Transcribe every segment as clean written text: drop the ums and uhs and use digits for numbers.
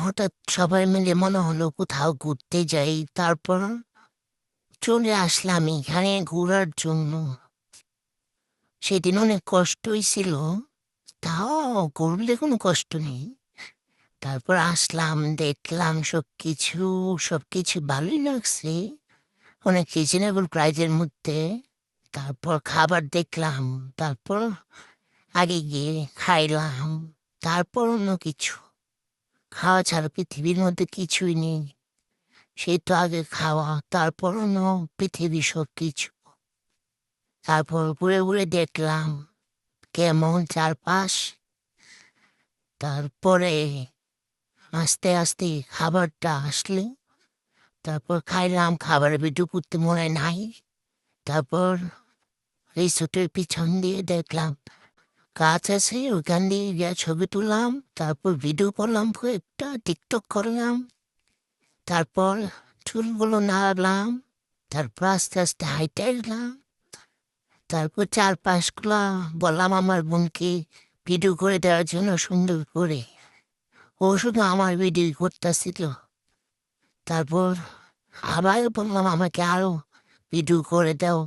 হঠাৎ সবাই মিলে মনে হলো কোথাও ঘুরতে যাই। তারপর চলে আসলাম এখানে ঘোরার জন্য। সেদিন অনেক কষ্টই ছিল, তাও ঘুরলে কোনো কষ্ট নেই। তারপর আসলাম, দেখলাম সবকিছু ভালোই লাগছে, অনেক রিজনেবল প্রাইজের মধ্যে। তারপর খাবার দেখলাম, তারপর আগে গিয়ে খাইলাম, তারপর অন্য কিছু। খাওয়া ছাড়া পৃথিবীর মধ্যে কিছুই নেই। সেই তো আগে খাওয়া, তারপর অন্য পৃথিবী সবকিছু। তারপর ঘুরে ঘুরে দেখলাম কেমন চারপাশ। তারপরে আস্তে আস্তে খাবারটা আসলে, তারপর খাইলাম। খাবারের ভিডিও করতে মনে নাই। তারপর রিসোর্টের পিছন দিয়ে দেখলাম গাছ আছে, ওখান দিয়ে গিয়ে ছবি তুললাম। তারপর ভিডিও করলাম, একটা টিকটক করলাম। তারপর চুলগুলো নাড়লাম। তারপর আস্তে আস্তে হাইটে গেলাম। তারপর চারপাশগুলা বললাম আমার বোনকে ভিডিও করে দেওয়ার জন্য সুন্দর করে। ও শুধু আমার ভিডিও করতেছিল। তারপর আবার বললাম আমাকে আরো ভিডিও করে দাও।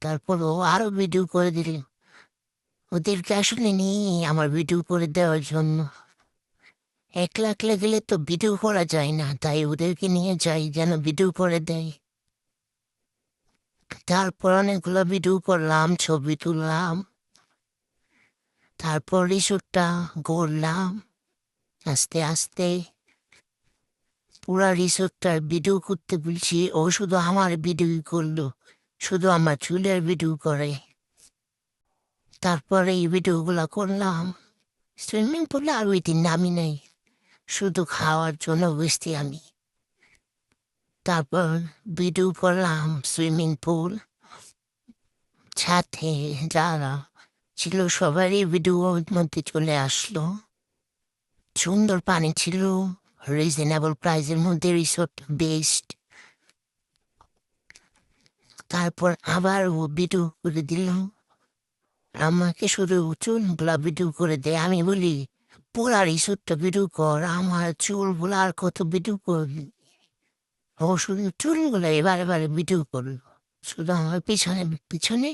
তারপর ও আরো ভিডিও করে দিল। ওদেরকে আসলে নেই আমার ভিডিও করে দেওয়ার জন্য। একলা একলা গেলে তো ভিডিও করা যায় না, তাই ওদেরকে নিয়ে যাই যেন ভিডিও করে দেয়। তারপর অনেকগুলো ভিডিও করলাম, ছবি তুললাম। তারপর রিসোর্টটা ঘুরলাম আস্তে আস্তে। পুরা রিসোর্টটার ভিডিও করতে বলছি, ও শুধু আমার ভিডিও করলো, শুধু আমার চুলের ভিডিও করে। তারপরে এই ভিডিওগুলো করলাম। সুইমিং পুলে আর ওই দিন নামি নাই, শুধু খাওয়ার জন্য বসছি আমি। তারপর ভিডিও করলাম সুইমিং পুল, সাথে যারা ছিল সবারই ভিডিওর মধ্যে চলে আসলো। সুন্দর পানি ছিল, রিজনেবল প্রাইসের মধ্যে রিসোর্ট বেস্ট। তারপর আবার ও ভিডিও করে দিল, আমাকে শুধু চুলগুলা ভিডিও করে দেয়। আমি বলি পুরা রিসোর্টটা ভিডিও কর, আমার চুলগুলা আর কত ভিডিও করবি। ও শুধু চুলগুলা এবারে এবারে ভিডিও করলো, শুধু আমার পিছনে পিছনে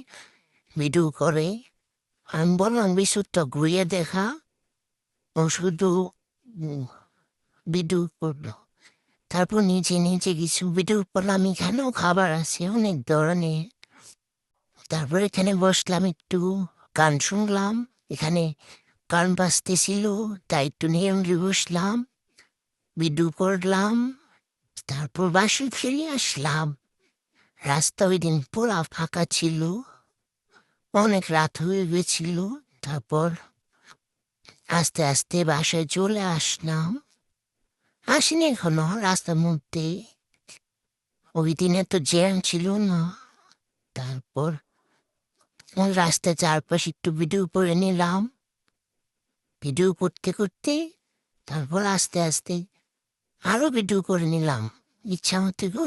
ভিডিও করে। আমি বললাম রিসোর্টটা ঘুরিয়ে দেখা, ও শুধু ভিডিও করলো। তারপর নিচে নিচে কিছু ভিডিও করলাম, এখানেও খাবার আছে অনেক ধরনের। তারপর এখানে বসলাম, একটু গান শুনলাম। এখানে গান বাজতেছিল, তাই একটু নিয়মলি বসলাম, ভিডিও করলাম। তারপর বাসে ফিরে আসলাম। রাস্তা ওই দিন পুরা ফাঁকা ছিল, অনেক রাত হয়ে গেছিল। তারপর আস্তে আস্তে বাসায় চলে আসলাম। আসিনি এখনো রাস্তার মধ্যে, ওই দিনে তো জ্যাম ছিল না। তারপর রাস্তার চারপাশে একটু ভিডিও করে নিলাম। ভিডিও করতে করতে তারপর আস্তে আস্তে আরো ভিডিও করে নিলাম, ইচ্ছা মতো করে।